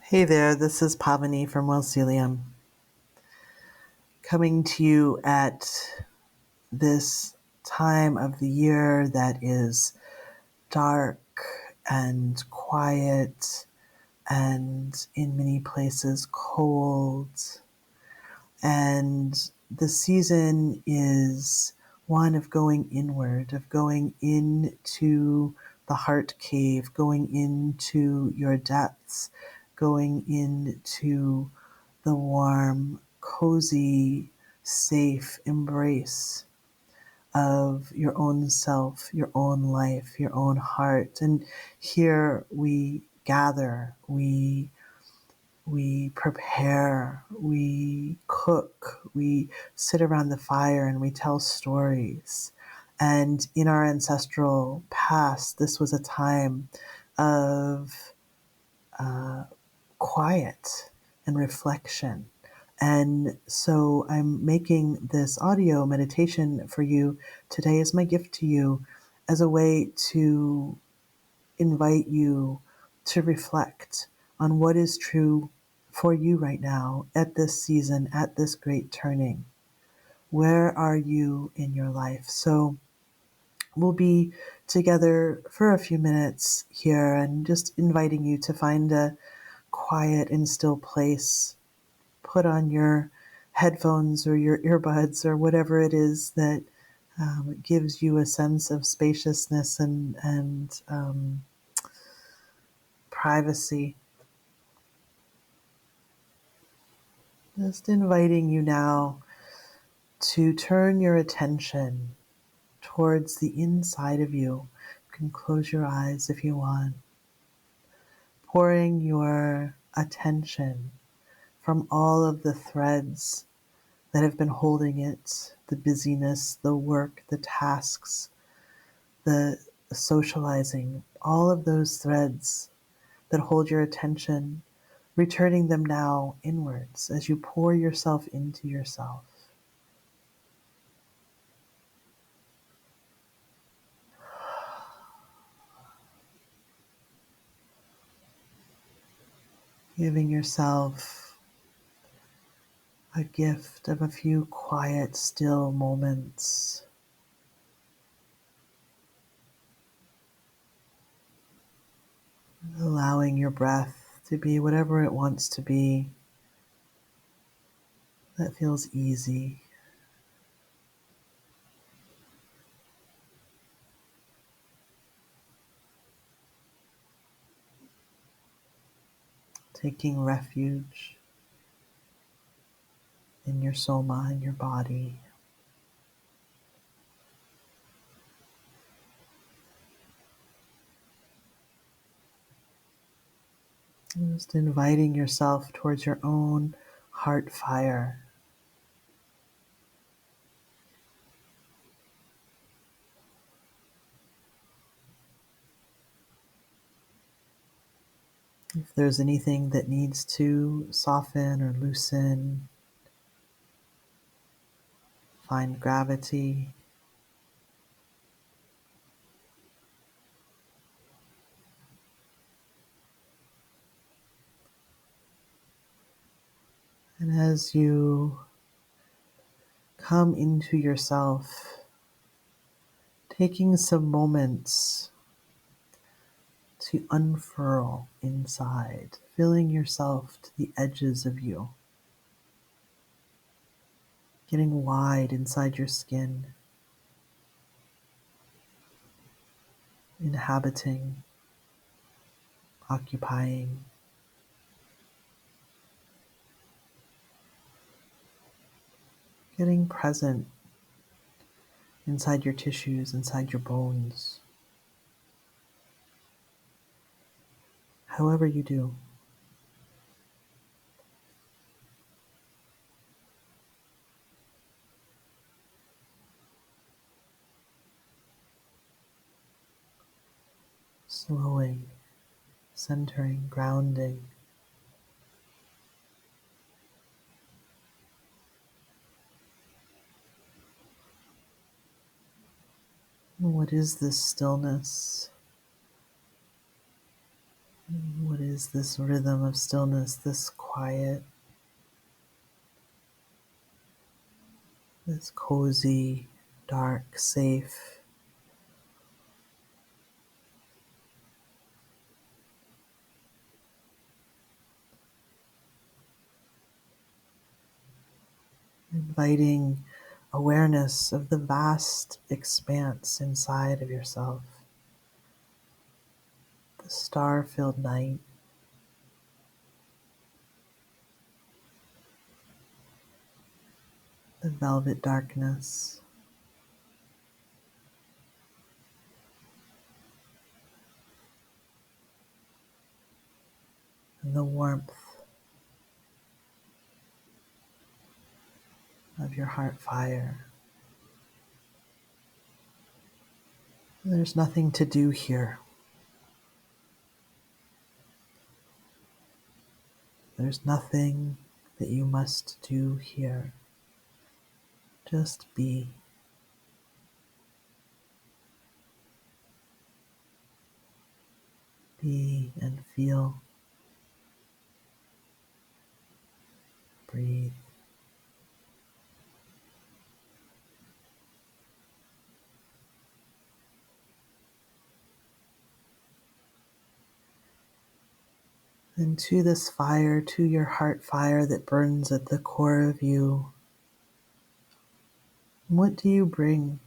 Hey there, this is Pavini from Welcelium, coming to you at this time of the year that is dark and quiet and in many places cold. And the season is one of going inward, of going into the heart cave, going into your depths, going into the warm, cozy, safe embrace of your own self, your own life, your own heart. And here we gather, we prepare, we cook, we sit around the fire and we tell stories. And in our ancestral past, this was a time of quiet and reflection. And so I'm making this audio meditation for you today as my gift to you, as a way to invite you to reflect on what is true for you right now at this season, at this great turning. Where are you in your life? So we'll be together for a few minutes here and just inviting you to find a quiet and still place. Put on your headphones or your earbuds or whatever it is that gives you a sense of spaciousness and privacy. Just inviting you now to turn your attention towards the inside of you. You can close your eyes if you want. Pouring your attention from all of the threads that have been holding it, the busyness, the work, the tasks, the socializing, all of those threads that hold your attention, returning them now inwards as you pour yourself into yourself. Giving yourself a gift of a few quiet, still moments. Allowing your breath to be whatever it wants to be that feels easy. Taking refuge in your soma, in your body. Just inviting yourself towards your own heart fire. If there's anything that needs to soften or loosen, find gravity. And as you come into yourself, taking some moments to unfurl inside, filling yourself to the edges of you, getting wide inside your skin, inhabiting, occupying, getting present inside your tissues, inside your bones, however you do. Slowing, centering, grounding. What is this stillness? What is this rhythm of stillness, this quiet, this cozy, dark, safe, inviting awareness of the vast expanse inside of yourself, the star-filled night, the velvet darkness, and the warmth of your heart fire. There's nothing to do here. There's nothing that you must do here. Just be. Be and feel. Breathe. And to this fire, to your heart fire that burns at the core of you, what do you bring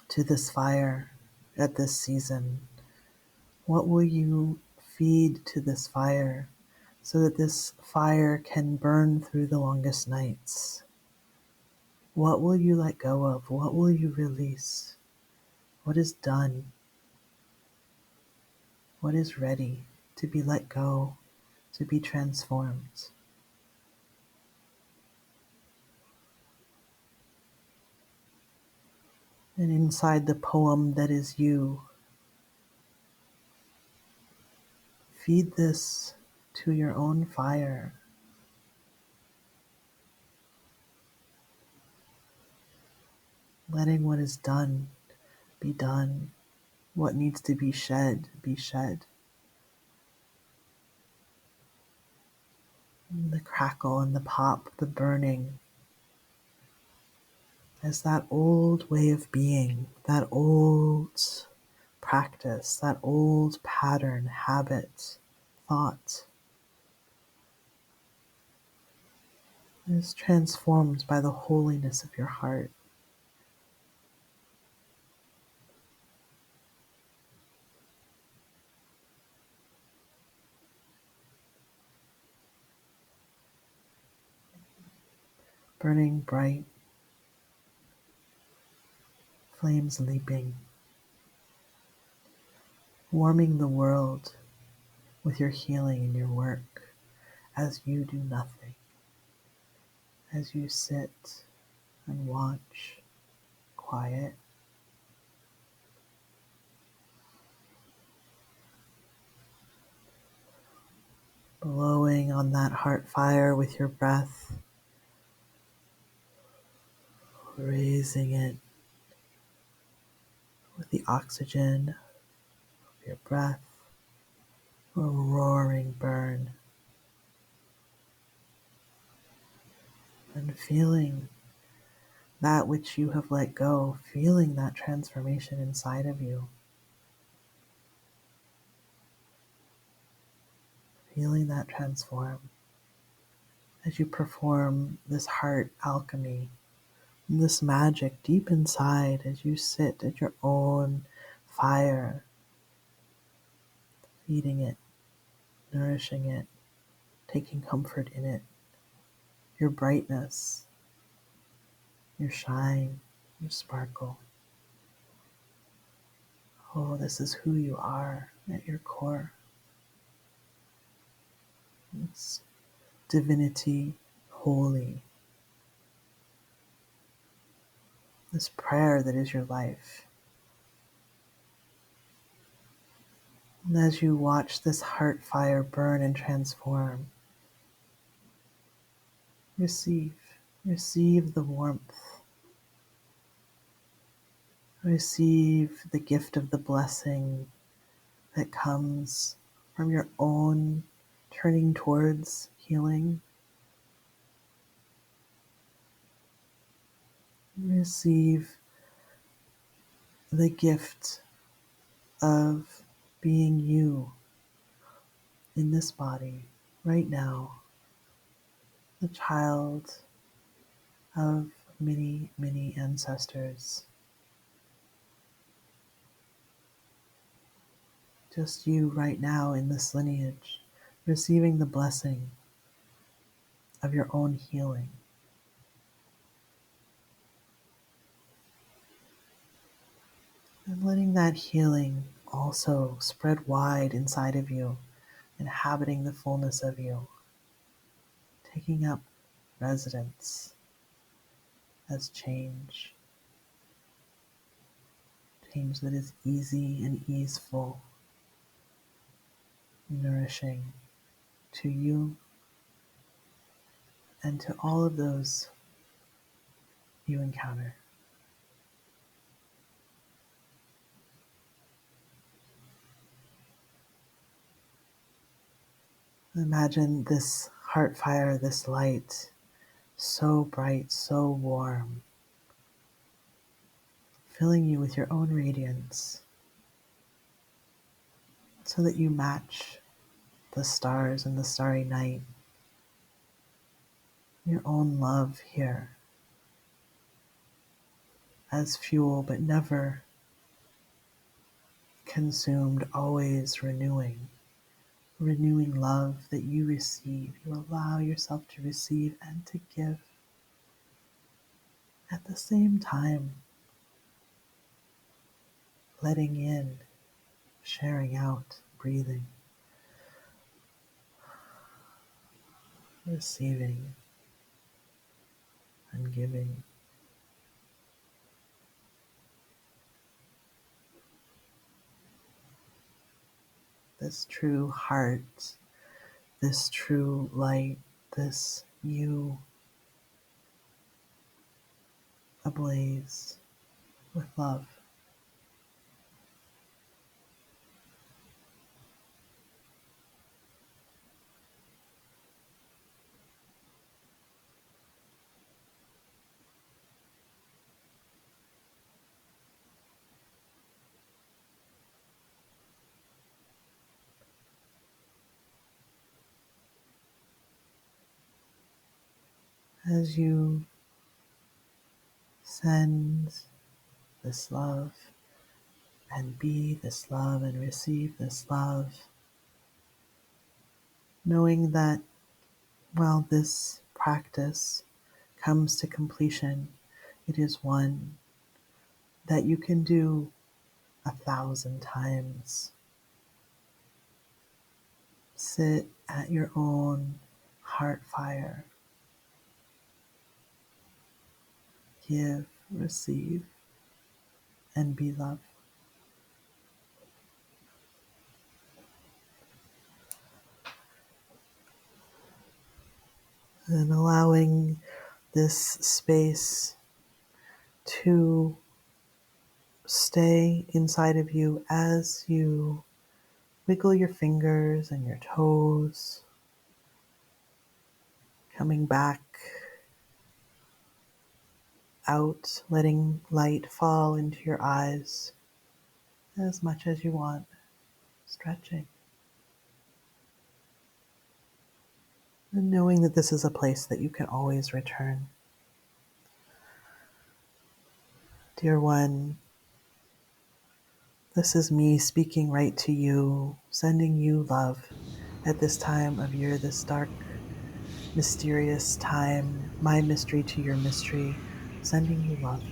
to this fire at this season? What will you feed to this fire so that this fire can burn through the longest nights? What will you let go of? What will you release? What is done? What is ready to be let go, to be transformed? And inside the poem that is you, feed this to your own fire. Letting what is done be done. What needs to be shed, be shed. And the crackle and the pop, the burning, as that old way of being, that old practice, that old pattern, habit, thought is transformed by the holiness of your heart. Burning bright, flames leaping, warming the world with your healing and your work as you do nothing, as you sit and watch, quiet, blowing on that heart fire with your breath, raising it with the oxygen of your breath, a roaring burn, and feeling that which you have let go, feeling that transformation inside of you, feeling that transform as you perform this heart alchemy, this magic deep inside as you sit at your own fire, feeding it, nourishing it, taking comfort in it, your brightness, your shine, your sparkle. Oh, this is who you are at your core. It's divinity, holy. This prayer that is your life. And as you watch this heart fire burn and transform, receive, receive the warmth, receive the gift of the blessing that comes from your own turning towards healing. Receive the gift of being you in this body right now, the child of many, many ancestors. Just you right now in this lineage, receiving the blessing of your own healing. And letting that healing also spread wide inside of you, inhabiting the fullness of you, taking up residence as change, change that is easy and easeful, nourishing to you and to all of those you encounter. Imagine this heart fire, this light, so bright, so warm, filling you with your own radiance so that you match the stars in the starry night, your own love here as fuel, but never consumed, always renewing. Renewing love that you receive. You allow yourself to receive and to give at the same time, letting in, sharing out, breathing, receiving, and giving. This true heart, this true light, this you ablaze with love. As you send this love and be this love and receive this love, knowing that while this practice comes to completion, it is one that you can do 1,000 times. Sit at your own heart fire. Give, receive, and be love. And allowing this space to stay inside of you as you wiggle your fingers and your toes, coming back out, letting light fall into your eyes as much as you want, stretching. And knowing that this is a place that you can always return. Dear one, this is me speaking right to you, sending you love at this time of year, this dark, mysterious time, my mystery to your mystery, sending you love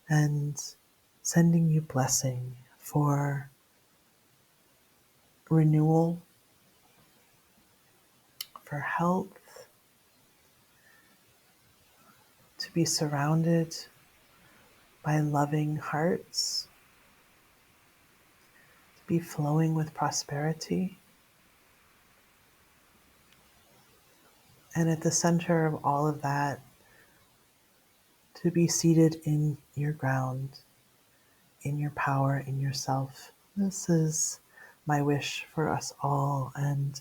and sending you blessing for renewal, for health, to be surrounded by loving hearts, to be flowing with prosperity. And at the center of all of that, to be seated in your ground, in your power, in yourself. This is my wish for us all, and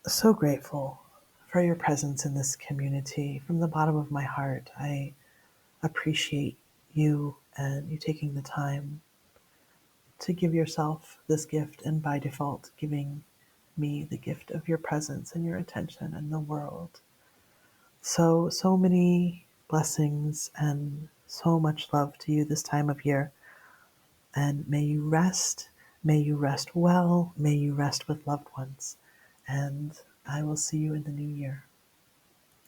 so grateful for your presence in this community. From the bottom of my heart, I appreciate you and you taking the time to give yourself this gift, and by default, giving me the gift of your presence and your attention in the world. So many blessings and so much love to you this time of year. And may you rest. May you rest well. May you rest with loved ones. And I will see you in the new year.